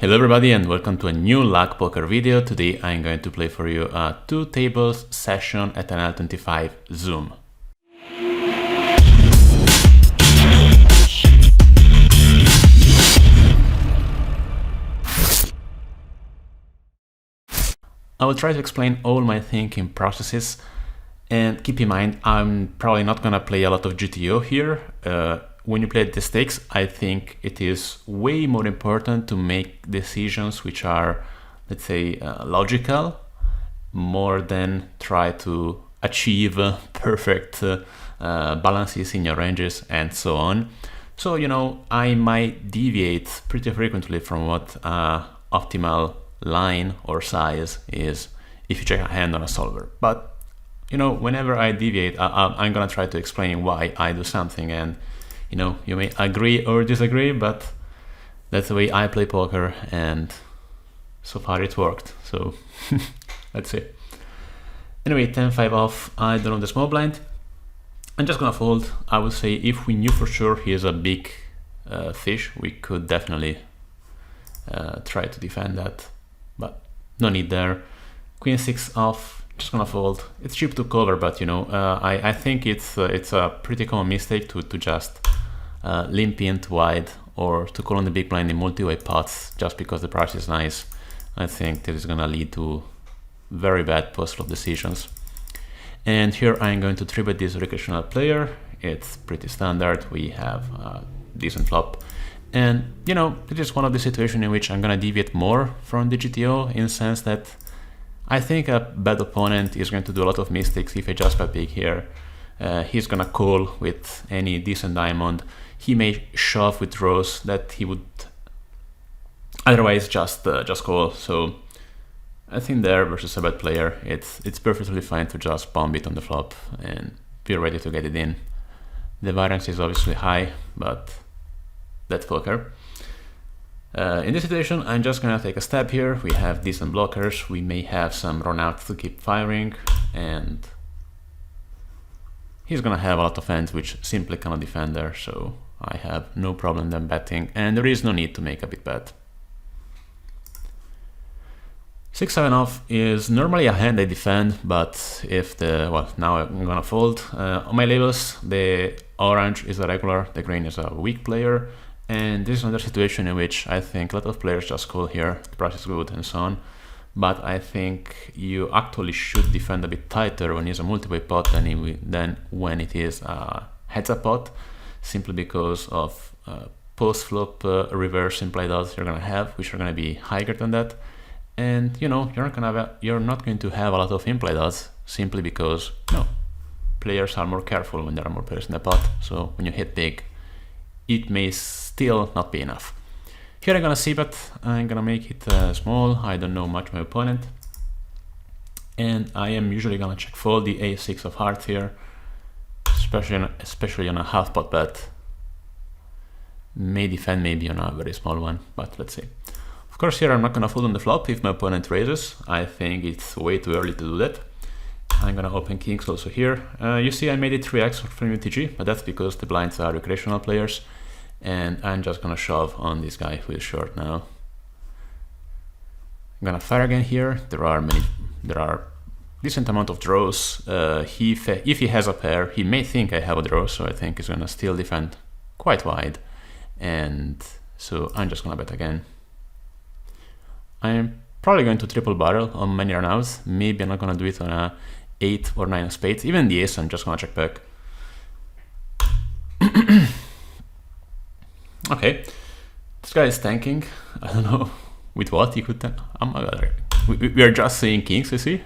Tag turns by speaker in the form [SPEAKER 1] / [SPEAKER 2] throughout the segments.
[SPEAKER 1] Hello everybody and welcome to a new luck poker video. Today I'm going to play for you a 2 tables session at NL25 Zoom. I will try to explain all my thinking processes, and keep in mind I'm probably not gonna play a lot of GTO here. When you play the stakes, I think it is way more important to make decisions which are, let's say, logical, more than try to achieve perfect balances in your ranges and so on. So, you know, I might deviate pretty frequently from what optimal line or size is if you check a hand on a solver. But, you know, whenever I deviate, I'm gonna try to explain why I do something, and you know, you may agree or disagree, but that's the way I play poker, and so far it worked. So let's see. Anyway, 10-5 off. I don't know the small blind. I'm just gonna fold. I would say if we knew for sure he is a big fish, we could definitely try to defend that, but no need there. Queen 6 off. Just gonna fold. It's cheap to cover, but you know, I think it's a pretty common mistake to just limp in to wide or to call on the big blind in multi-way pots just because the price is nice. I think this is gonna lead to very bad post-flop decisions. And here I'm going to 3-bet this recreational player. It's pretty standard. We have a decent flop. And you know, this is one of the situations in which I'm gonna deviate more from the GTO, in the sense that I think a bad opponent is going to do a lot of mistakes if I just bet big here. He's gonna call with any decent diamond. He may shove with draws that he would otherwise just call. So I think there versus a bad player, it's perfectly fine to just bomb it on the flop and be ready to get it in. The variance is obviously high, but that's poker. In this situation, I'm just gonna take a step here. We have decent blockers. We may have some run outs to keep firing, and he's gonna have a lot of hands which simply cannot defend there, so I have no problem then betting, and there is no need to make a big bet. 6-7 off is normally a hand I defend, but if well, now I'm gonna fold. On my labels, the orange is a regular, the green is a weak player. And this is another situation in which I think a lot of players just call here, the price is good and so on. But I think you actually should defend a bit tighter when it's a multi-way pot than when it is a heads-up pot, simply because of post-flop reverse implied odds you're gonna have, which are gonna be higher than that. And you know, you're not going to have a lot of implied odds, simply because players are more careful when there are more players in the pot. So when you hit big, it may still not be enough. Here I'm gonna c-bet. I'm gonna make it small. I don't know much my opponent, and I am usually gonna check fold the a6 of hearts here, especially on a half pot bet. May defend maybe on a very small one, but let's see. Of course, here I'm not gonna fold on the flop if my opponent raises. I think it's way too early to do that. I'm gonna open kings also here. You see I made it 3x from UTG, but that's because the blinds are recreational players, and I'm just gonna shove on this guy who is short now. I'm gonna fire again here. There are decent amount of draws. If he has a pair, he may think I have a draw, so I think he's gonna still defend quite wide, and so I'm just gonna bet again. I'm probably going to triple barrel on many runouts. Maybe I'm not gonna do it on a 8 or 9 of spades. Even the ace, I'm just gonna check back. Okay, this guy is tanking. I don't know with what he could tank. Oh my god, we are just seeing kings, you see?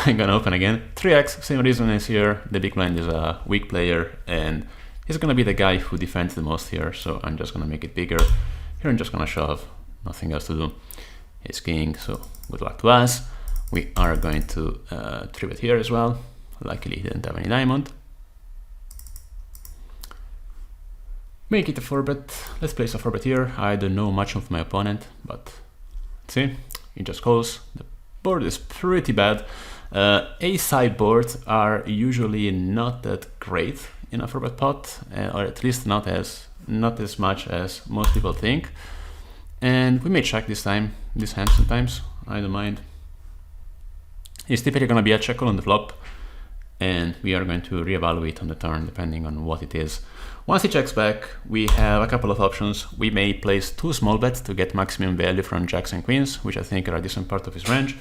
[SPEAKER 1] I'm gonna open again. 3x, same reason as here. The big blind is a weak player, and he's gonna be the guy who defends the most here, so I'm just gonna make it bigger. Here I'm just gonna shove, nothing else to do. It's king, so good luck to us. We are going to 3-bet here as well. Luckily he didn't have any diamond. Make it a 4-bet. Let's place a 4-bet here. I don't know much of my opponent, but let's see. He just calls. The board is pretty bad. A-side boards are usually not that great in a 4-bet pot, or at least not as much as most people think. And we may check this hand sometimes, I don't mind. It's typically going to be a check call on the flop, and we are going to reevaluate on the turn depending on what it is. Once he checks back, we have a couple of options. We may place 2 small bets to get maximum value from jacks and queens, which I think are a decent part of his range.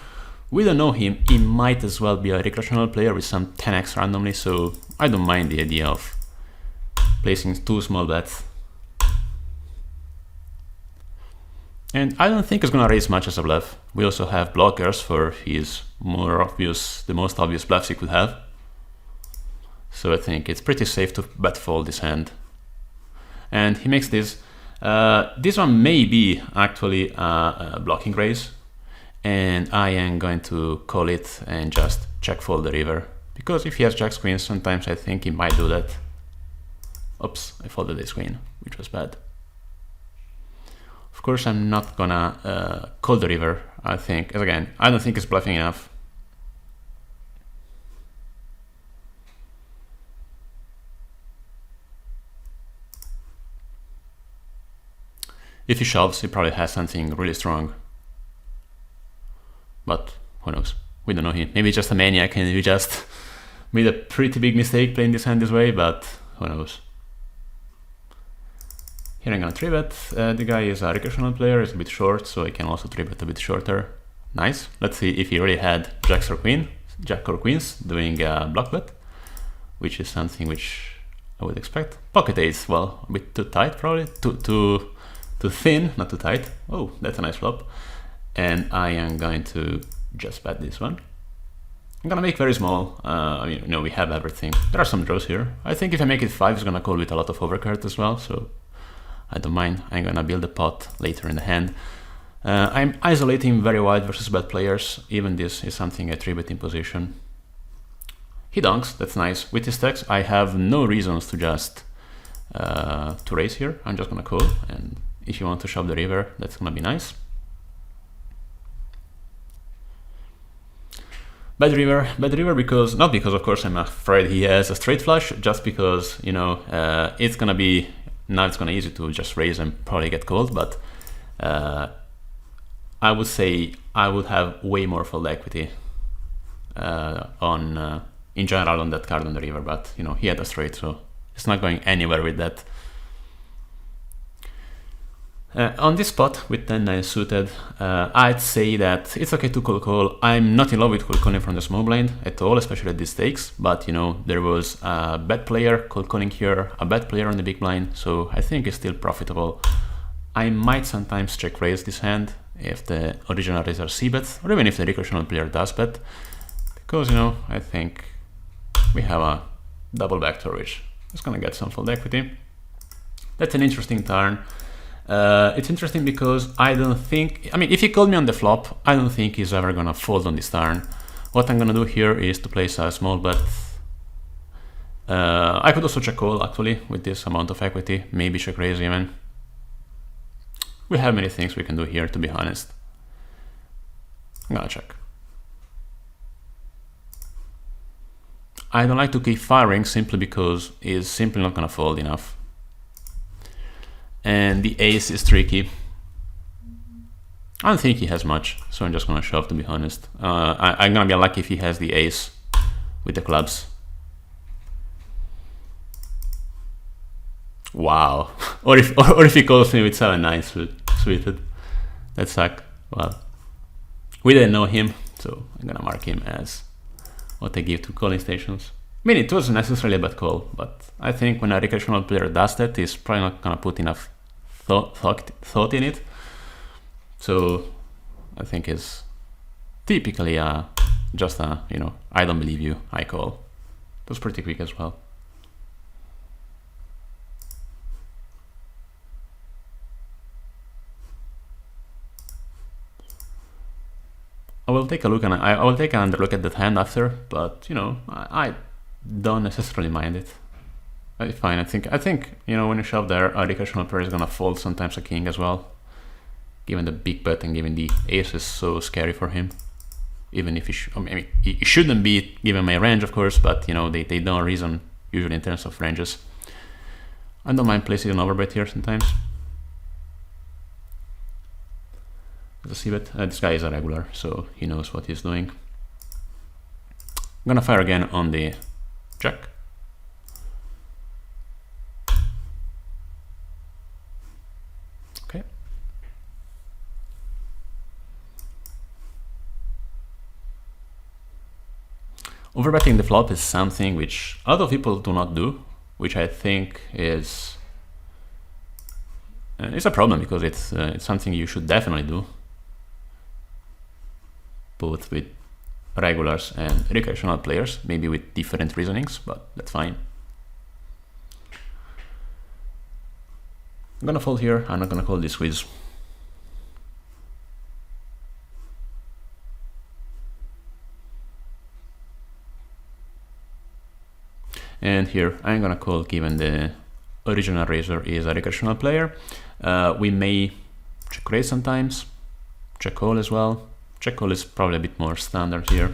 [SPEAKER 1] We don't know him, he might as well be a recreational player with some 10x randomly, so I don't mind the idea of placing 2 small bets. And I don't think it's gonna raise much as a bluff. We also have blockers for his the most obvious bluffs he could have. So I think it's pretty safe to bet fold this hand. And he makes this. This one may be actually a blocking raise, and I am going to call it and just check fold the river. Because if he has jacks queens, sometimes I think he might do that. Oops, I folded this queen, which was bad. Of course, I'm not gonna call the river, I think. As again, I don't think it's bluffing enough. If he shoves, he probably has something really strong. But who knows? We don't know him. Maybe he's just a maniac and he just made a pretty big mistake playing this hand this way, but who knows? Here I'm gonna 3-bet. The guy is a recreational player, he's a bit short, so I can also 3-bet a bit shorter. Nice. Let's see if he really had jacks or jack or queens doing a block bet, which is something which I would expect. Pocket eights, well, a bit too tight probably, too thin, not too tight. Oh, that's a nice flop. And I am going to just bet this one. I'm gonna make very small. I mean, no, we have everything. There are some draws here. I think if I make it 5, it's gonna call with a lot of overcard as well, so I don't mind. I'm gonna build a pot later in the hand. I'm isolating very wide versus bad players. Even this is something I 3-bet in position. He dunks, that's nice. With his stacks, I have no reasons to just to raise here. I'm just gonna call, and if you want to shove the river, that's gonna be nice. Bad river because, not because of course I'm afraid he has a straight flush, just because, you know, it's gonna be, now it's gonna be easy to just raise and probably get called, but I would say I would have way more fold equity in general on that card on the river, but you know, he had a straight, so it's not going anywhere with that. On this spot with 10-9 suited, I'd say that it's okay to call. I'm not in love with calling from the small blind at all, especially at these stakes, but you know, there was a bad player calling here, a bad player on the big blind, so I think it's still profitable. I might sometimes check raise this hand if the original raiser c-bets, or even if the recreational player does bet, because you know, I think we have a double backdoor which is gonna get some fold equity. That's an interesting turn. It's interesting because I don't think, I mean, if he called me on the flop, I don't think he's ever gonna fold on this turn. What I'm gonna do here is to place a small bet. I could also check call actually with this amount of equity, maybe check raise even. We have many things we can do here, to be honest. I'm gonna check. I don't like to keep firing simply because he's simply not gonna fold enough. And the ace is tricky. I don't think he has much, so I'm just gonna shove, to be honest. I'm gonna be unlucky if he has the ace with the clubs. Wow. or if he calls me with 7-9 suited. That suck. Well, we didn't know him, so I'm gonna mark him as what I give to calling stations. I mean, it wasn't necessarily a bad call, but I think when a recreational player does that, he's probably not gonna put enough thought in it. So I think it's typically just a, you know, I don't believe you, I call. It was pretty quick as well. I will take a look and I will take another look at that hand after, but you know, I don't necessarily mind it. It's fine. I think you know, when you shove there, a recreational player is gonna fold sometimes a king as well, given the big bet and given the ace is so scary for him. Even if I mean, it shouldn't be given my range, of course, but you know, they don't reason usually in terms of ranges. I don't mind placing an overbet here sometimes. as a c-bet. This guy is a regular, so he knows what he's doing. I'm gonna fire again on the jack. Okay. Overbetting the flop is something which a lot of people do not do, which I think is it's a problem, because it's something you should definitely do, both with regulars and recreational players, maybe with different reasonings, but that's fine. I'm gonna fold here. I'm not gonna call this squeeze. And here I'm gonna call, given the original raiser is a recreational player. We may check raise sometimes, check call as well. Check call is probably a bit more standard here,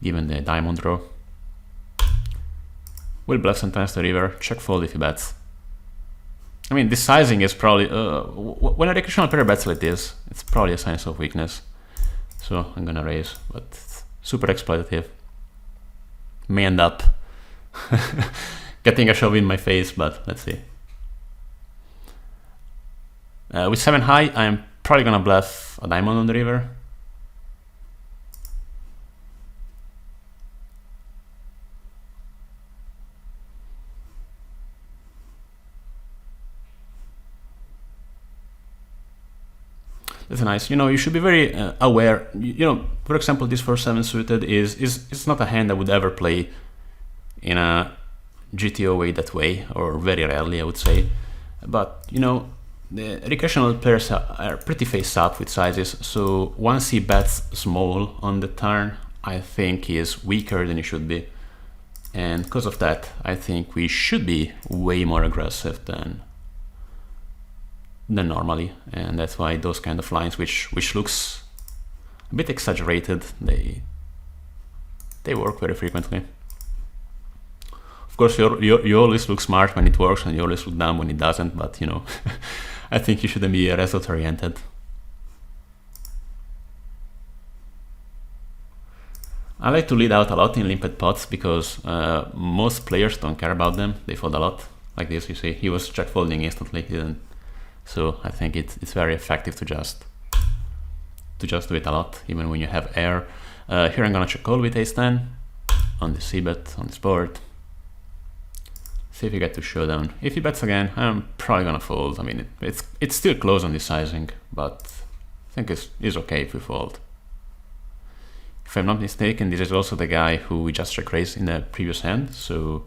[SPEAKER 1] given the diamond draw. We'll bluff sometimes the river, check fold if he bets. I mean, this sizing is probably, when a recreational player bets like this, it's probably a sign of weakness. So I'm gonna raise, but it's super exploitative. May end up getting a shove in my face, but let's see. With 7 high, I'm probably gonna bluff a diamond on the river. That's nice. You know, you should be very aware. You know, for example, this 4-7 suited is it's not a hand I would ever play in a GTO way that way, or very rarely, I would say. But you know, the recreational players are pretty face up with sizes, so once he bets small on the turn, I think he is weaker than he should be. And because of that, I think we should be way more aggressive than normally. And that's why those kind of lines, which looks a bit exaggerated, they work very frequently. Of course, you always look smart when it works, and you always look dumb when it doesn't, but you know, I think you shouldn't be result oriented. I like to lead out a lot in limped pots, because most players don't care about them. They fold a lot. Like this, you see, he was check folding instantly, he didn't. So I think it's very effective to just do it a lot, even when you have air. Here I'm gonna check call with ace-10 on the c-bet on this board. See if you get to showdown. If he bets again, I'm probably gonna fold. I mean, it's still close on this sizing, but I think it's okay if we fold. If I'm not mistaken, this is also the guy who we just check raised in the previous hand, so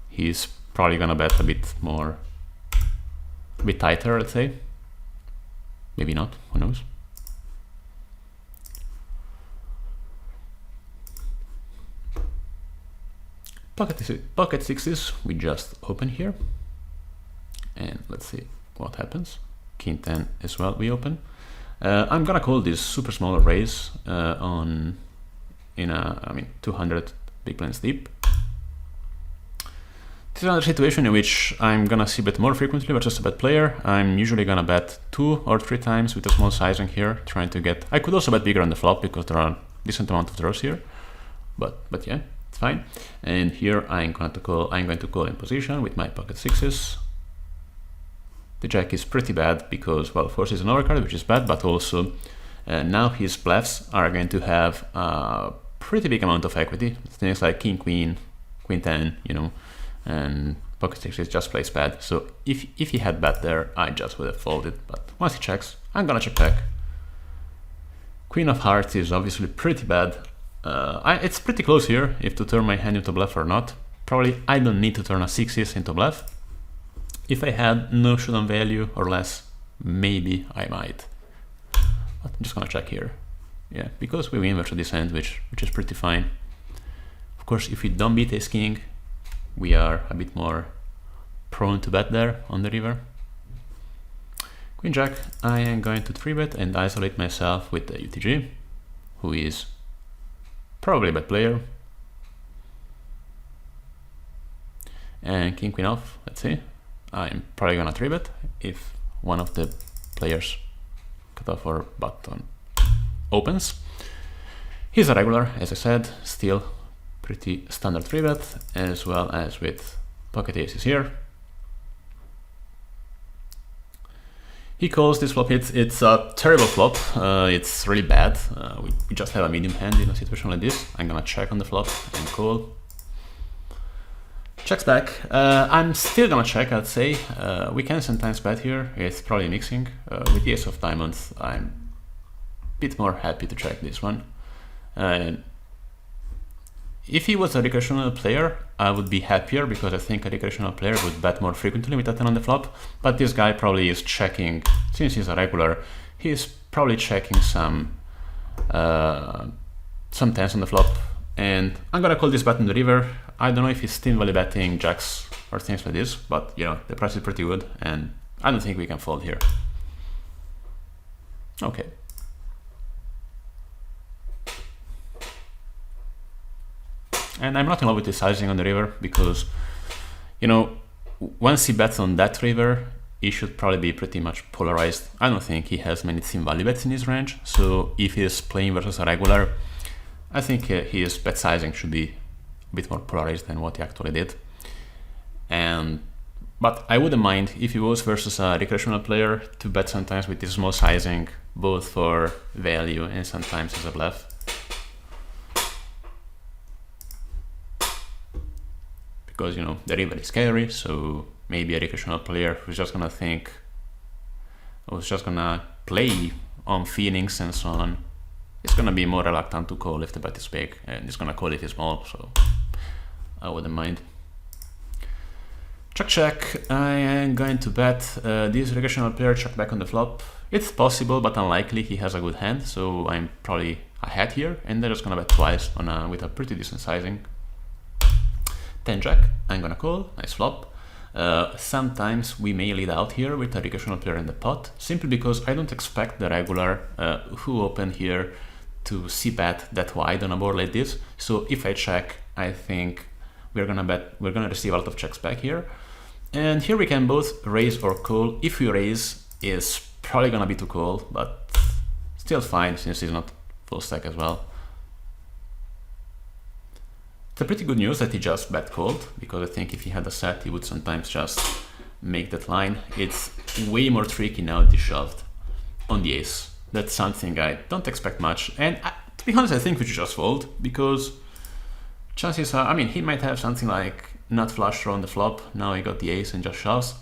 [SPEAKER 1] he's probably gonna bet a bit more, a bit tighter, let's say. Maybe not, who knows. Pocket sixes, we just open here. And let's see what happens. King 10 as well, we open. I'm gonna call this super small raise I mean, 200 big blinds deep. This is another situation in which I'm gonna see bet more frequently versus a bet player. I'm usually gonna bet 2 or 3 times with a small sizing here, trying to get. I could also bet bigger on the flop because there are a decent amount of draws here, but yeah, it's fine. And here I'm going to call in position with my pocket sixes. The jack is pretty bad because, well, of course it's an overcard, which is bad, but also now his bluffs are going to have a pretty big amount of equity. Things like king, queen, queen 10, you know, and pocket sixes just plays bad. So if he had bet there, I just would have folded. But once he checks, I'm gonna check back. Queen of hearts is obviously pretty bad. It's pretty close here if to turn my hand into bluff or not. Probably I don't need to turn a sixes into bluff. If I had no showdown value or less, maybe I might. But I'm just gonna check here. Yeah, because we win versus this hand, which is pretty fine. Of course, if we don't beat ace king, we are a bit more prone to bet there on the river. Queen jack, I am going to 3-bet and isolate myself with the UTG, who is probably a bad player. And king queen off, let's see. I'm probably gonna 3-bet if one of the players cutoff or button opens. He's a regular, as I said, still pretty standard 3-bet, as well as with pocket aces here. He calls this flop. It's a terrible flop. It's really bad. We just have a medium hand in a situation like this. I'm gonna check on the flop and call. Checks back. I'm still gonna check, I'd say. We can sometimes bet here. It's probably mixing. With the ace of diamonds, I'm a bit more happy to check this one. If he was a recreational player, I would be happier because I think a recreational player would bet more frequently with a 10 on the flop. But this guy probably is checking, since he's a regular, he's probably checking some 10s on the flop. And I'm gonna call this bet on the river. I don't know if he's still value betting jacks or things like this, but you know, the price is pretty good and I don't think we can fold here. Okay. And I'm not in love with the sizing on the river because, you know, once he bets on that river, he should probably be pretty much polarized. I don't think he has many sim value bets in his range. So if he's playing versus a regular, I think his bet sizing should be a bit more polarized than what he actually did. But I wouldn't mind if he was versus a recreational player to bet sometimes with this small sizing, both for value and sometimes as a bluff. Because, you know, the river is scary, so maybe a recreational player who's just gonna think, who's just gonna play on feelings and so on, is gonna be more reluctant to call if the bet is big, and he's gonna call if it's small, so I wouldn't mind. Check, check. I am going to bet this recreational player check back on the flop. It's possible, but unlikely. He has a good hand, so I'm probably ahead here, and they're just gonna bet twice on with a pretty decent sizing. 10 jack, I'm gonna call, nice flop. Sometimes we may lead out here with a recreational player in the pot, simply because I don't expect the regular who open here to see bet that wide on a board like this. So if I check, I think we're gonna receive a lot of checks back here. And here we can both raise or call. If we raise, is probably gonna be to call, but still fine since he's not full stack as well. It's a pretty good news that he just bet called, because I think if he had a set, he would sometimes just make that line. It's way more tricky now that he shoved on the ace. That's something I don't expect much. And to be honest, I think we should just fold, because chances are, I mean, he might have something like not flush draw on the flop. Now he got the ace and just shoves.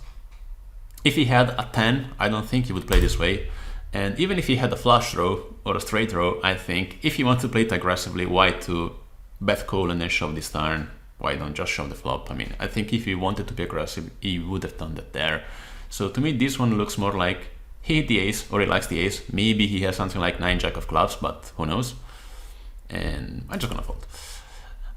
[SPEAKER 1] If he had a 10, I don't think he would play this way. And even if he had a flush draw or a straight draw, I think if he wants to play it aggressively, why to bet call and then shove this turn? Why don't just shove the flop? I mean, I think if he wanted to be aggressive, he would have done that there. So to me, this one looks more like he hit the ace, or he likes the ace. Maybe he has something like 9 jack of clubs, but who knows? And I'm just gonna fold.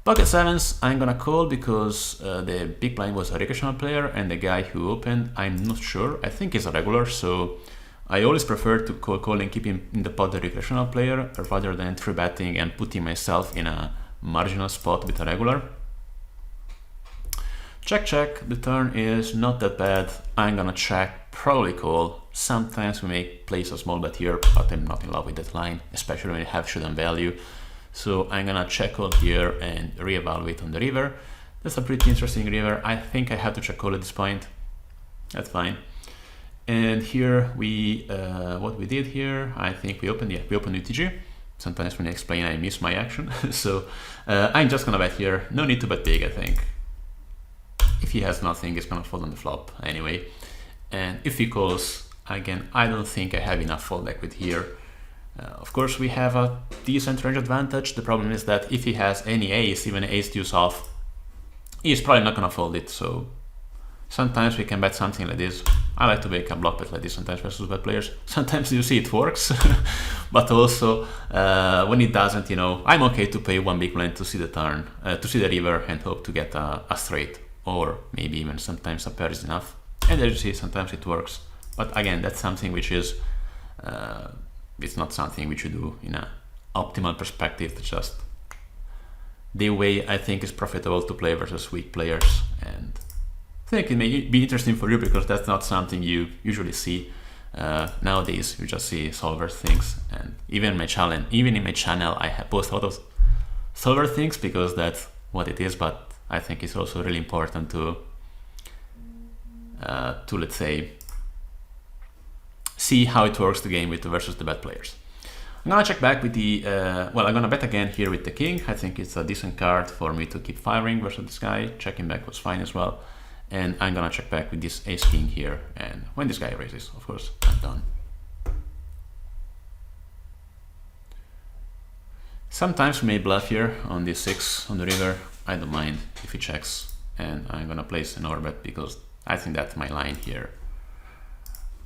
[SPEAKER 1] Pocket sevens, I'm gonna call because the big blind was a recreational player, and the guy who opened, I'm not sure. I think he's a regular, so I always prefer to call and keep him in the pot, the recreational player, rather than 3-betting and putting myself in a marginal spot with a regular. Check, check. The turn is not that bad. I'm gonna check, probably call. Sometimes we may place a small bet here, but I'm not in love with that line, especially when you have shouldn't value. So I'm gonna check call here and reevaluate on the river. That's a pretty interesting river. I think I have to check call at this point. That's fine. And here we, what we did here, I think we opened UTG. Sometimes when I explain, I miss my action. So I'm just gonna bet here. No need to bet big, I think. If he has nothing, he's gonna fold on the flop anyway. And if he calls, again, I don't think I have enough fold equity here. Of course, we have a decent range advantage. The problem is that if he has any ace, even ace deuce off, he's probably not gonna fold it. So sometimes we can bet something like this. I like to make a block bet like this sometimes versus bad players. Sometimes you see it works, but also when it doesn't, you know, I'm okay to pay one big blind to see the turn, to see the river and hope to get a straight, or maybe even sometimes a pair is enough. And as you see, sometimes it works. But again, that's something which is, it's not something which you do in an optimal perspective. It's just the way I think is profitable to play versus weak players. And I think it may be interesting for you because that's not something you usually see. Nowadays you just see solver things, and even in my channel I have post a lot of solver things because that's what it is. But I think it's also really important to let's say see how it works the game with versus the bad players. I'm gonna check back with the well, I'm gonna bet again here with the king. I think it's a decent card for me to keep firing versus this guy. Checking back was fine as well. And I'm gonna check back with this ace king here, and when this guy raises, of course, I'm done. Sometimes we may bluff here on this 6 on the river. I don't mind if he checks, and I'm gonna place an overbet because I think that's my line here.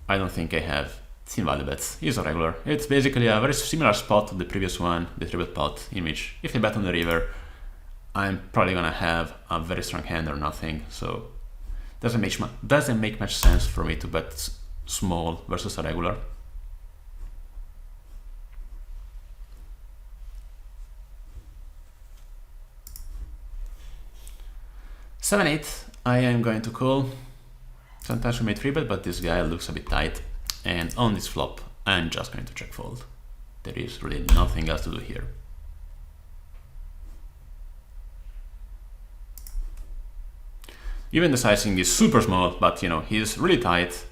[SPEAKER 1] I don't think I have thin value bets. He's a regular. It's basically a very similar spot to the previous one, the 3-bet pot, in which if I bet on the river, I'm probably gonna have a very strong hand or nothing. So doesn't make much sense for me to bet small versus a regular. Seven, 8, I am going to call. Sometimes we may 3-bet, but this guy looks a bit tight. And on this flop, I'm just going to check fold. There is really nothing else to do here. Even the sizing is super small, but you know, he's really tight.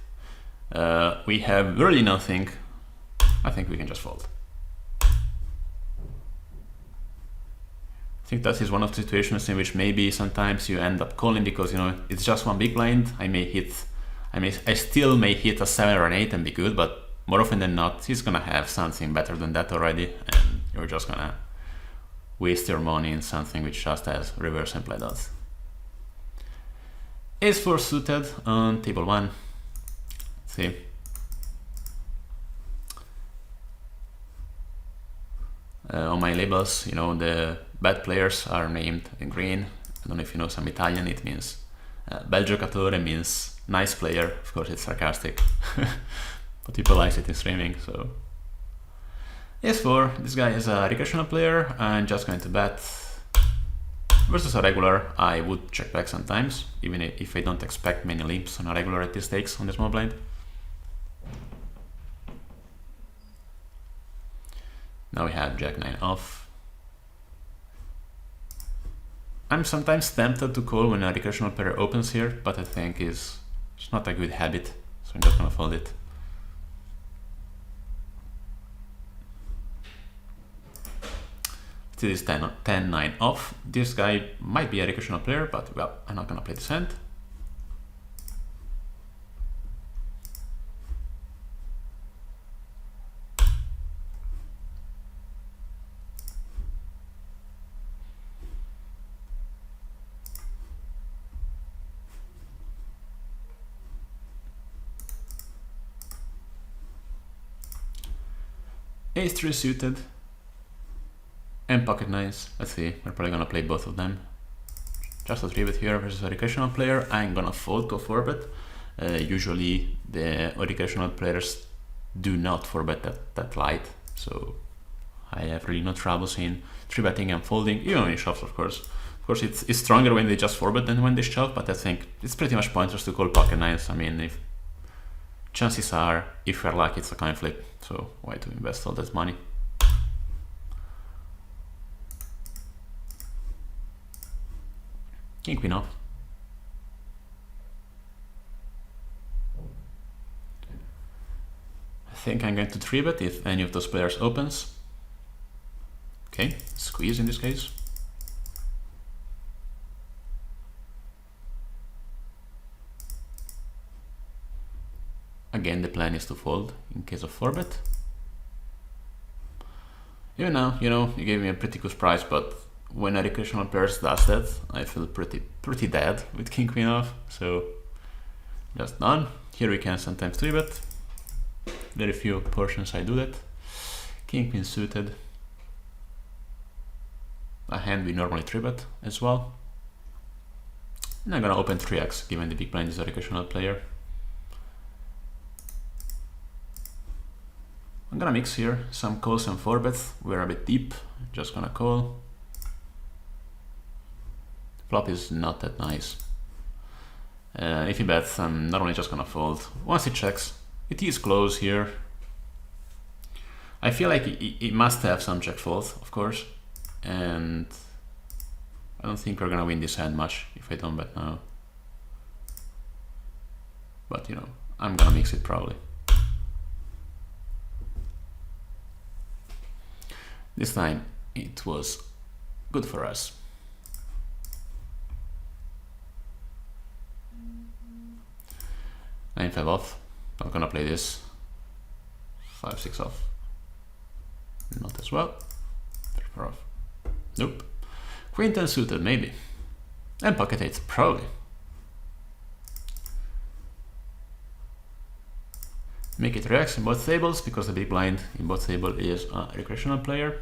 [SPEAKER 1] We have really nothing. I think we can just fold. I think that is one of the situations in which maybe sometimes you end up calling because, you know, it's just one big blind. I still may hit a 7 or an 8 and be good, but more often than not, he's gonna have something better than that already, and you're just gonna waste your money in something which just has reverse and play dots. Ace 4 suited on table 1. Let's see. On my labels, you know, the bad players are named in green. I don't know if you know some Italian, it means bel giocatore means nice player. Of course, it's sarcastic, but people like it in streaming, so. Ace 4, this guy is a recreational player. I'm just going to bet. Versus a regular, I would check back sometimes, even if I don't expect many limps on a regular at these stakes on the small blind. Now we have Jack 9 off. I'm sometimes tempted to call when a recreational player opens here, but I think it's not a good habit, so I'm just gonna fold it. This is 10-9 off. This guy might be a recreational player, but well, I'm not gonna play this hand. Ace 3 suited. And pocket nines. Let's see, we're probably gonna play both of them. Just a 3-bet here versus a recreational player. I'm gonna fold to a 4-bet. Usually the recreational players do not 4-bet that light, so I have really no trouble seeing 3-betting and folding, even when he shoves, of course. Of course, it's stronger when they just 4-bet than when they shove, but I think it's pretty much pointless to call pocket nines. I mean, if chances are, if we're lucky, it's a coin flip, so why to invest all that money? King queen off. I think I'm going to 3-bet if any of those players opens. Okay, squeeze in this case. Again, the plan is to fold in case of 4-bet. Even now, you know, you gave me a pretty good price, but when a recreational player does that, I feel pretty dead with king queen off, so just done. Here we can sometimes 3-bet. Very few portions I do that. King queen suited. A hand we normally 3-bet as well. And I'm gonna open 3x given the big blind is a recreational player. I'm gonna mix here some calls and 4-bets. We're a bit deep, just gonna call. Flop is not that nice. If he bets, I'm not only just gonna fold. Once he checks, It is close here. I feel like it must have some check fold, of course, and I don't think we're gonna win this hand much if I don't bet now. But you know, I'm gonna mix it probably. This time it was good for us. Nine five off. Not gonna play this. 5-6 off. Not as well. 3-4 off. Nope. Queen 10 suited, maybe. And pocket 8, probably. Make it reacts in both tables because the big blind in both tables is a recreational player.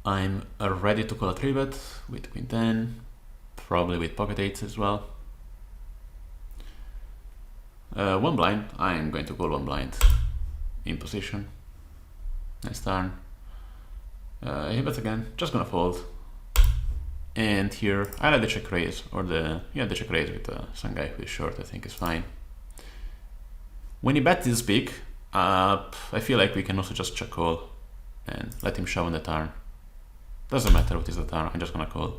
[SPEAKER 1] I'm ready to call a 3-bet with Queen 10, probably with pocket 8 as well. One blind, I'm going to call one blind in position. Nice turn. He bets again, just gonna fold. And here I like the check raise, or the check raise with some guy who is short. I think is fine. When he bets this big, I feel like we can also just check call and let him shove on the turn. Doesn't matter what is the turn, I'm just gonna call.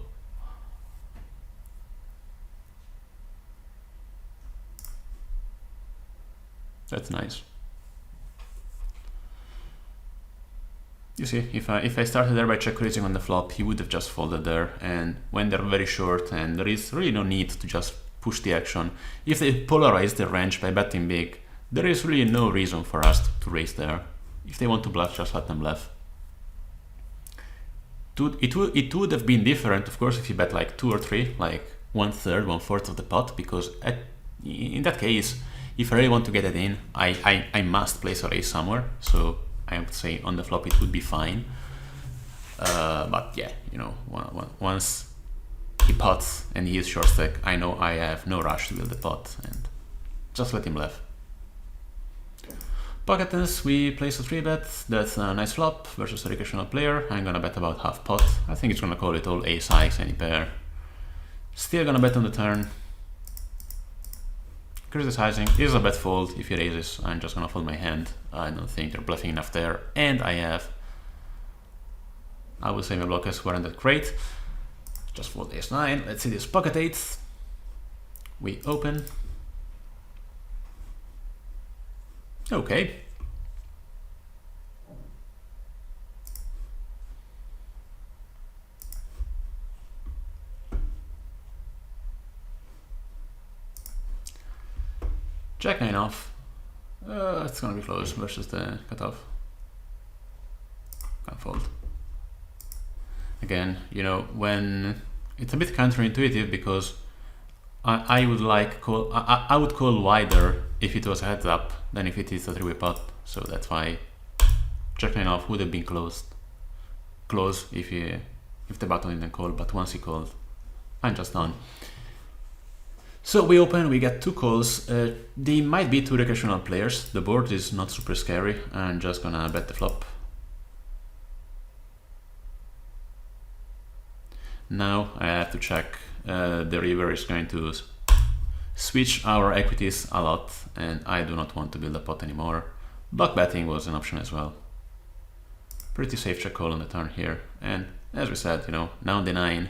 [SPEAKER 1] That's nice. You see, if I started there by check raising on the flop, he would have just folded there, and when they're very short and there is really no need to just push the action, if they polarize their range by betting big, there is really no reason for us to raise there. If they want to bluff, just let them bluff. It would have been different, of course, if you bet like 2 or 3, like 1/3, 1/4 of the pot, because in that case, if I really want to get it in, I must place a raise somewhere. So I would say on the flop it would be fine. But yeah, you know, once he pots and he is short stack, I know I have no rush to build the pot and just let him bluff. Pocket tens, we place a 3-bet. That's a nice flop versus a recreational player. I'm gonna bet about half pot. I think it's gonna call it all ace hikes, any pair. Still gonna bet on the turn. Criticizing, this is a bet fold. If he raises, I'm just gonna fold my hand. I don't think they're bluffing enough there. And I would say my blockers weren't that great. Just fold ace 9. Let's see this pocket 8. We open. Okay. Jack 9 off. It's gonna be close versus the cutoff. Can't fold. Again, you know, when it's a bit counterintuitive because I would like call. I would call wider if it was a heads up than if it is a 3-way pot. So that's why Jack 9 off would have been close if the button didn't call. But once he called, I'm just done. So we open, we get 2 calls. They might be 2 recreational players. The board is not super scary. I'm just gonna bet the flop. Now I have to check. The river is going to switch our equities a lot, and I do not want to build a pot anymore. Block betting was an option as well. Pretty safe check call on the turn here. And as we said, you know, now the 9.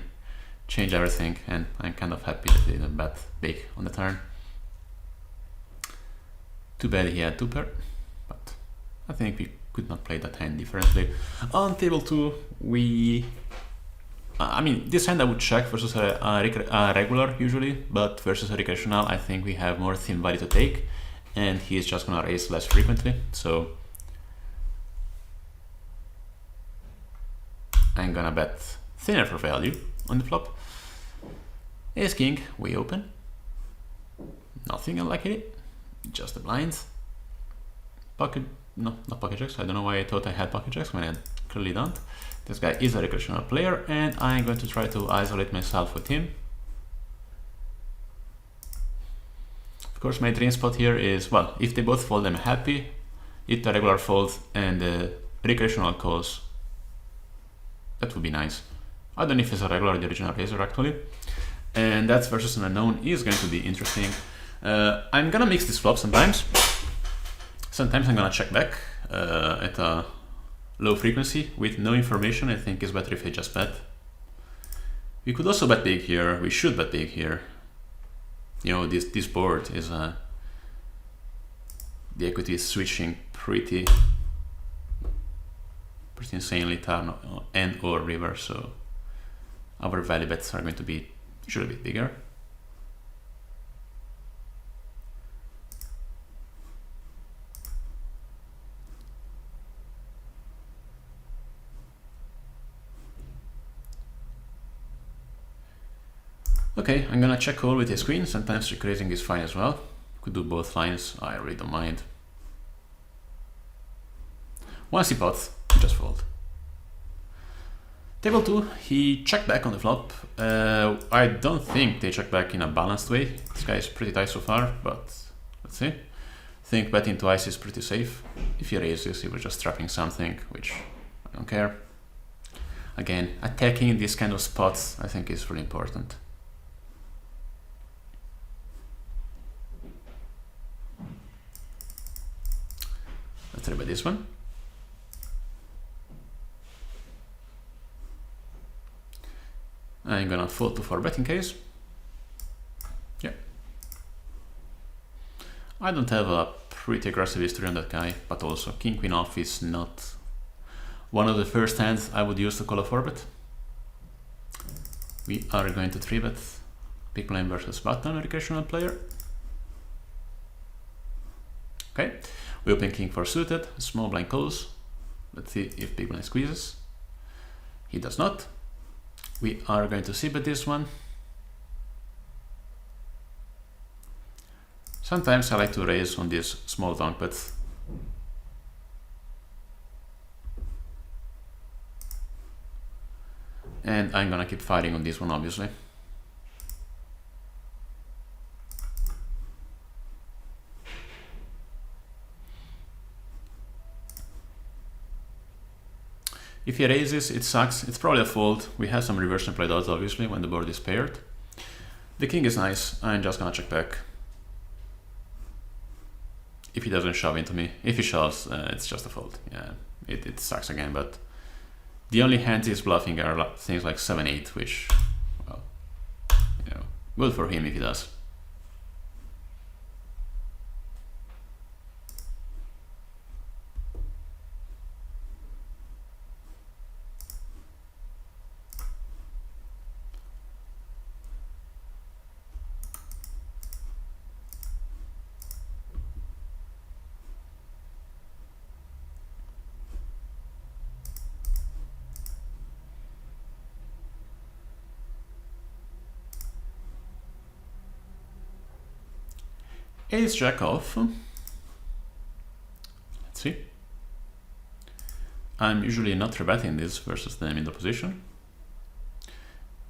[SPEAKER 1] Change everything, and I'm kind of happy that they didn't bet big on the turn. Too bad he had 2 pair, but I think we could not play that hand differently. On table 2, I mean, this hand I would check versus a regular usually, but versus a recreational, I think we have more thin value to take, and he is just gonna raise less frequently, so I'm gonna bet thinner for value on the flop. Ace king, we open. Nothing unlucky, just the blinds. Pocket, no, not pocket jacks. I don't know why I thought I had pocket jacks when I clearly don't. This guy is a recreational player, and I'm going to try to isolate myself with him. Of course, my dream spot here is, well, if they both fold, I'm happy. If the regular folds and the recreational calls, that would be nice. I don't know if it's a regular or the original razor actually. And that's versus an unknown is going to be interesting. I'm gonna mix this flop sometimes. Sometimes I'm gonna check back at a low frequency with no information. I think it's better if I just bet. We could also bet big here. We should bet big here. You know, this board is the equity is switching pretty insanely turn and or river, so our value bets are going to be usually a bit bigger. Okay, I'm gonna check call with his queen. Sometimes check raising is fine as well. Could do both lines. I really don't mind. Once he pots, just fold. Table 2, he checked back on the flop. I don't think they check back in a balanced way. This guy is pretty tight so far, but let's see. I think betting twice is pretty safe. If he raises, he was just trapping something, which I don't care. Again, attacking these kind of spots I think is really important. Let's try by this one. I'm gonna fold to 4-bet in case. Yeah. I don't have a pretty aggressive history on that guy, but also king queen off is not one of the first hands I would use to call a 4-bet. We are going to 3-bet big blind versus button recreational player. Okay, we open king 4 suited, small blind calls. Let's see if big blind squeezes. He does not. We are going to c-bet this one. Sometimes I like to raise on these small donk bets. And I'm gonna keep fighting on this one, obviously. If he raises, it sucks. It's probably a fold. We have some reverse implied odds, obviously, when the board is paired. The king is nice. I'm just gonna check back. If he doesn't shove into me. If he shoves, it's just a fold. Yeah, it sucks again, but the only hands he's bluffing are things like 7-8, which, well, you know, good for him if he does. Ace jack off. Let's see. I'm usually not rebetting this versus the middle position.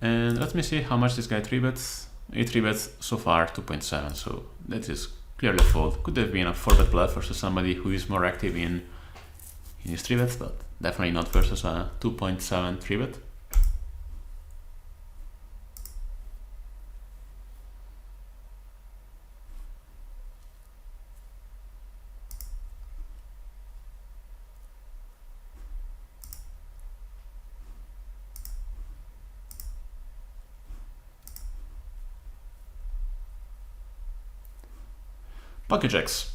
[SPEAKER 1] And let me see how much this guy 3-bets. He 3-bets so far 2.7, so that is clearly a fold. Could have been a 4-bet bluff versus somebody who is more active in his 3-bets, but definitely not versus a 2.7 3-bet. Pocket jacks.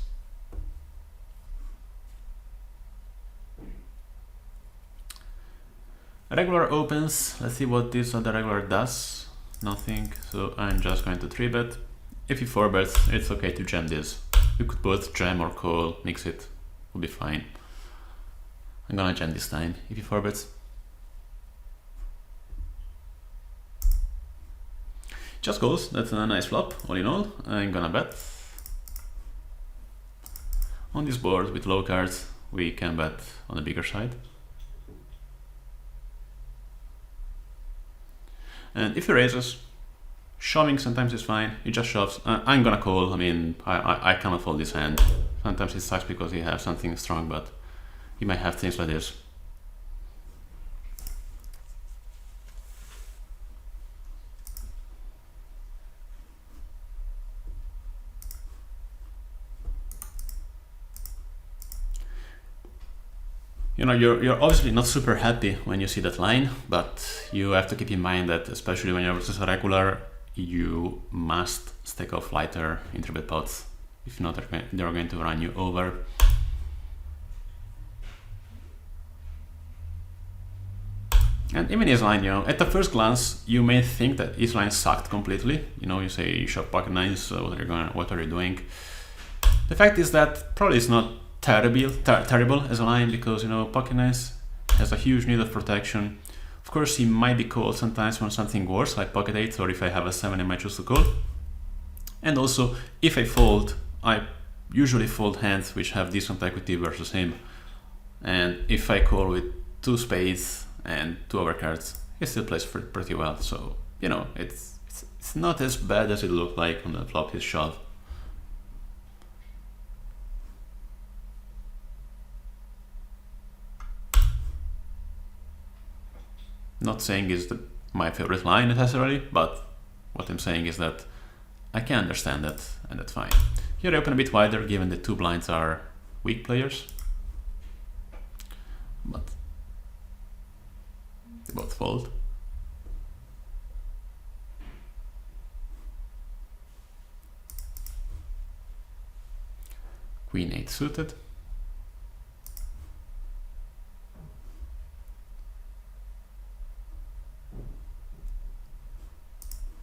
[SPEAKER 1] Regular opens. Let's see what this other regular does. Nothing. So I'm just going to 3-bet. If he 4-bets, it's okay to jam this. You could both jam or call, mix it. Will be fine. I'm gonna jam this time. If he 4-bets. Just goes. That's a nice flop. All in all, I'm gonna bet. On this board with low cards, we can bet on the bigger side. And if he raises, shoving sometimes is fine. He just shoves. I'm gonna call. I mean, I cannot fold this hand. Sometimes it sucks because he has something strong, but he might have things like this. You know, you're obviously not super happy when you see that line, but you have to keep in mind that especially when you're versus a regular, you must stack off lighter in 3-bet pots. If not, they're going to run you over. And even his line, you know, at the first glance, you may think that his line sucked completely. You know, you say you shove pocket nines, what are you doing? The fact is that probably it's not terrible as a line, because, you know, pocket nines has a huge need of protection. Of course, he might be called sometimes when something worse, like pocket 8, or if I have a 7 I might choose to call. And also, if I fold, I usually fold hands which have decent equity versus him. And if I call with 2 spades and 2 overcards, he still plays pretty well. So, you know, it's not as bad as it looked like on the flop his shove. Not saying it's my favorite line necessarily, but what I'm saying is that I can understand that, and that's fine. Here I open a bit wider, given the 2 blinds are weak players, but they both fold. Queen 8 suited.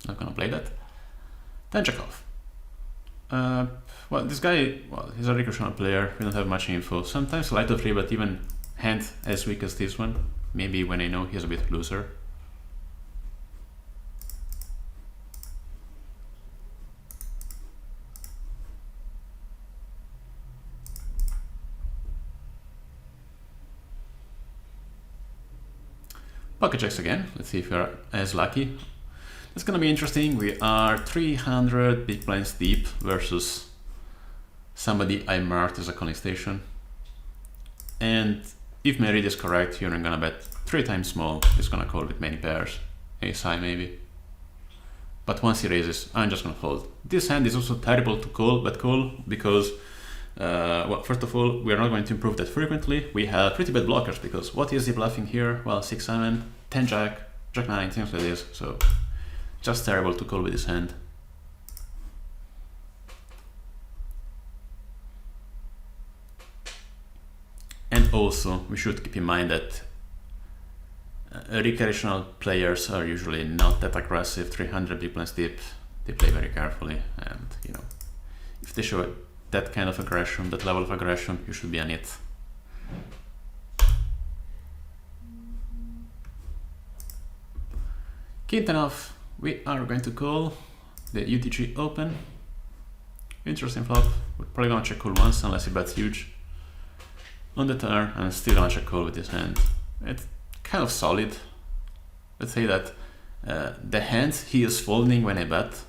[SPEAKER 1] Not gonna play that. Then check off. Well, this guy, well, he's a recreational player. We don't have much info. Sometimes light of 3, but even hand as weak as this one. Maybe when I know he's a bit looser. Pocket checks again. Let's see if we're as lucky. It's gonna be interesting. We are 300 big blinds deep versus somebody I marked as a calling station. And if my read is correct, here I'm gonna bet 3 times small. He's gonna call with many pairs, ace high maybe. But once he raises, I'm just gonna fold. This hand is also terrible to call, because well, first of all, we are not going to improve that frequently. We have pretty bad blockers, because what is he bluffing here? Well, 6-7, 10 jack, jack 9, things like this. So just terrible to call with this hand. And also, we should keep in mind that recreational players are usually not that aggressive. 300 big blinds deep, they play very carefully, and you know, if they show that kind of aggression, that level of aggression, you should be on it. King 10 off, we are going to call the UTG open. Interesting flop. We're probably gonna check call once unless he bets huge. On the turn, I'm still gonna check call with this hand. It's kind of solid. Let's say that the hands he is folding when I bet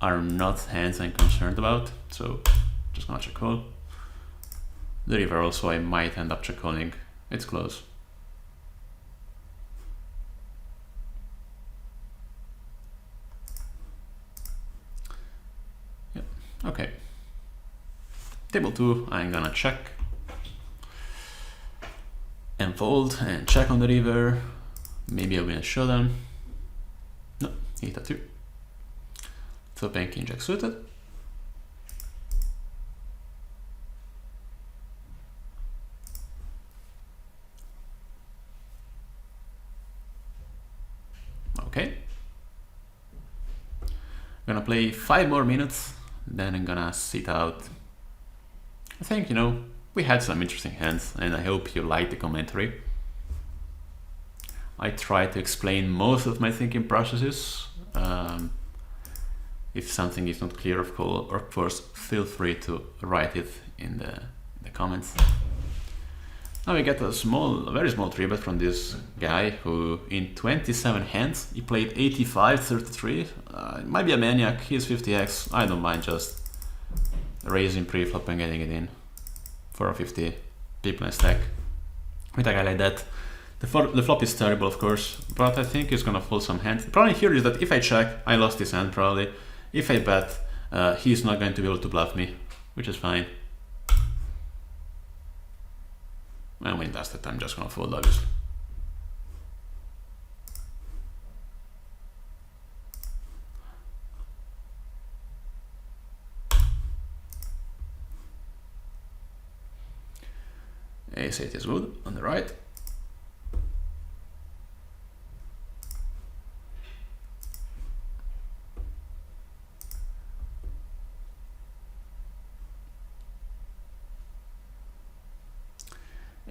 [SPEAKER 1] are not hands I'm concerned about, so just gonna check call. The river also I might end up check calling. It's close. Yeah, okay. Table 2, I'm gonna check and fold and check on the river. Maybe I win a showdown. No, hit a 2. So open king jack suited. Okay. I'm gonna play 5 more minutes, then I'm gonna sit out. I think, you know, we had some interesting hands, and I hope you liked the commentary. I try to explain most of my thinking processes. If something is not clear, of course, feel free to write it in the comments. Now we get a very small 3-bet from this guy who, in 27 hands, he played 85, 33. It might be a maniac. He's 50x. I don't mind just raising pre-flop and getting it in for a 50 people in stack. With a guy like that, the flop is terrible, of course, but I think he's gonna fold some hands. The problem here is that if I check, I lost this hand probably. If I bet, he's not going to be able to bluff me, which is fine. And when it does that, I'm just gonna fold, obviously. Ace-8 is good on the right.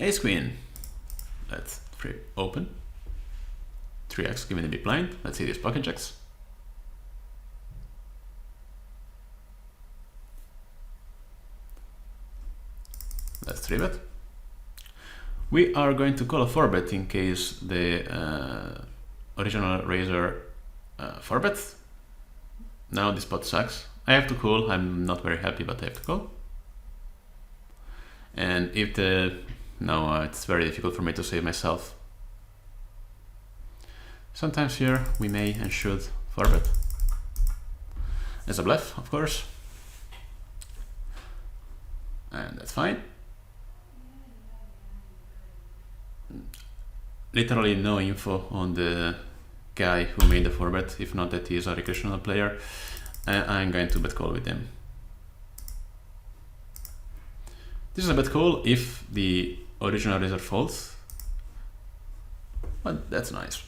[SPEAKER 1] Ace-Queen. Let's open. 3x, giving the big blind. Let's see these pocket checks. Let's 3-bet. We are going to call a 4-bet in case the original raiser 4-bets. Now this pot sucks. I have to call. I'm not very happy, but I have to call. And if the... No, it's very difficult for me to save myself. Sometimes here we may and should 4-bet. As a bluff, of course. And that's fine. Literally no info on the guy who made the 4-bet, if not that he is a recreational player. I'm going to bet call with him. This is a bet call if the original raiser folds, but that's nice.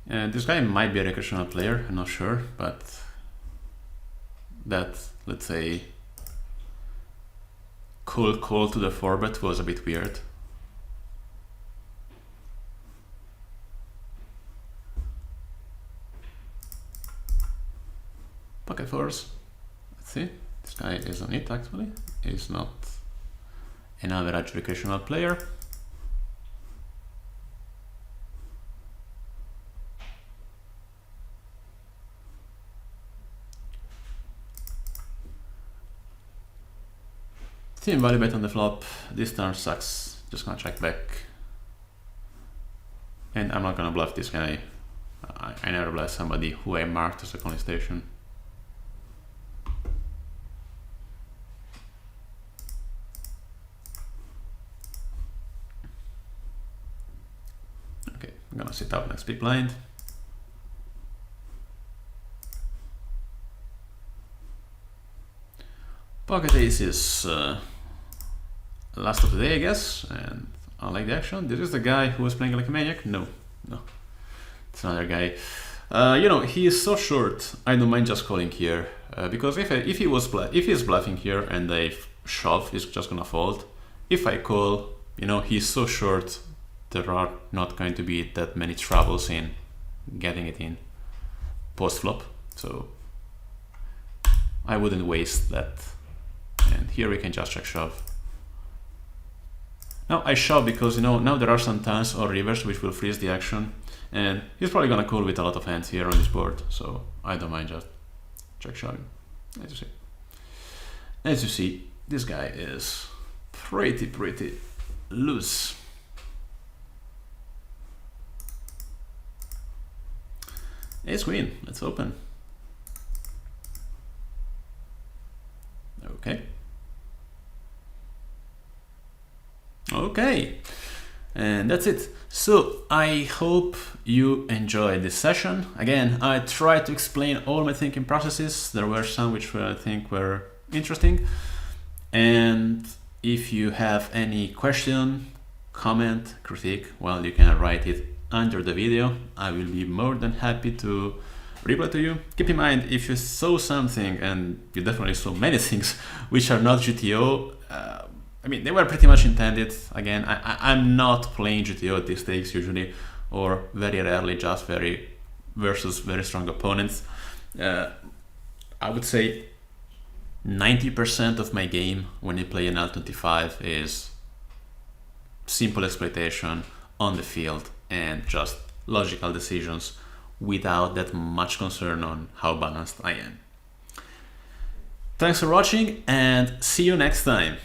[SPEAKER 1] This guy might be a recreational player, I'm not sure, but that, let's say, cold call to the 4-bet was a bit weird. Pocket fours. Let's see. This guy is on it actually. He's not an average recreational player. Team value bet on the flop. This turn sucks. Just gonna check back. And I'm not gonna bluff this guy. I never bluff somebody who I marked as a calling station. Okay, I'm gonna sit up next big blind. Pocket ace is last of the day, I guess, and I like the action. This is the guy who was playing like a maniac? No, it's another guy. You know, he is so short, I don't mind just calling here, because if he's bluffing here and I shove, he's just gonna fold. If I call, you know, he's so short, there are not going to be that many troubles in getting it in post-flop, so I wouldn't waste that. And here we can just check shove. Now I shove because, you know, now there are some turns or rivers which will freeze the action, and he's probably gonna call with a lot of hands here on this board, so I don't mind just check shoving. As you see, this guy is pretty loose. Ace queen, let's open. Okay, and that's it. So I hope you enjoyed this session. Again, I tried to explain all my thinking processes. There were some which I think were interesting, and if you have any question, comment, critique, well, you can write it under the video. I will be more than happy to reply to you. Keep in mind, if you saw something, and you definitely saw many things which are not GTO, I mean, they were pretty much intended. Again, I'm not playing GTO at these stakes usually, or very rarely, just versus very strong opponents. I would say 90% of my game when I play an NL25 is simple exploitation on the field and just logical decisions without that much concern on how balanced I am. Thanks for watching and see you next time.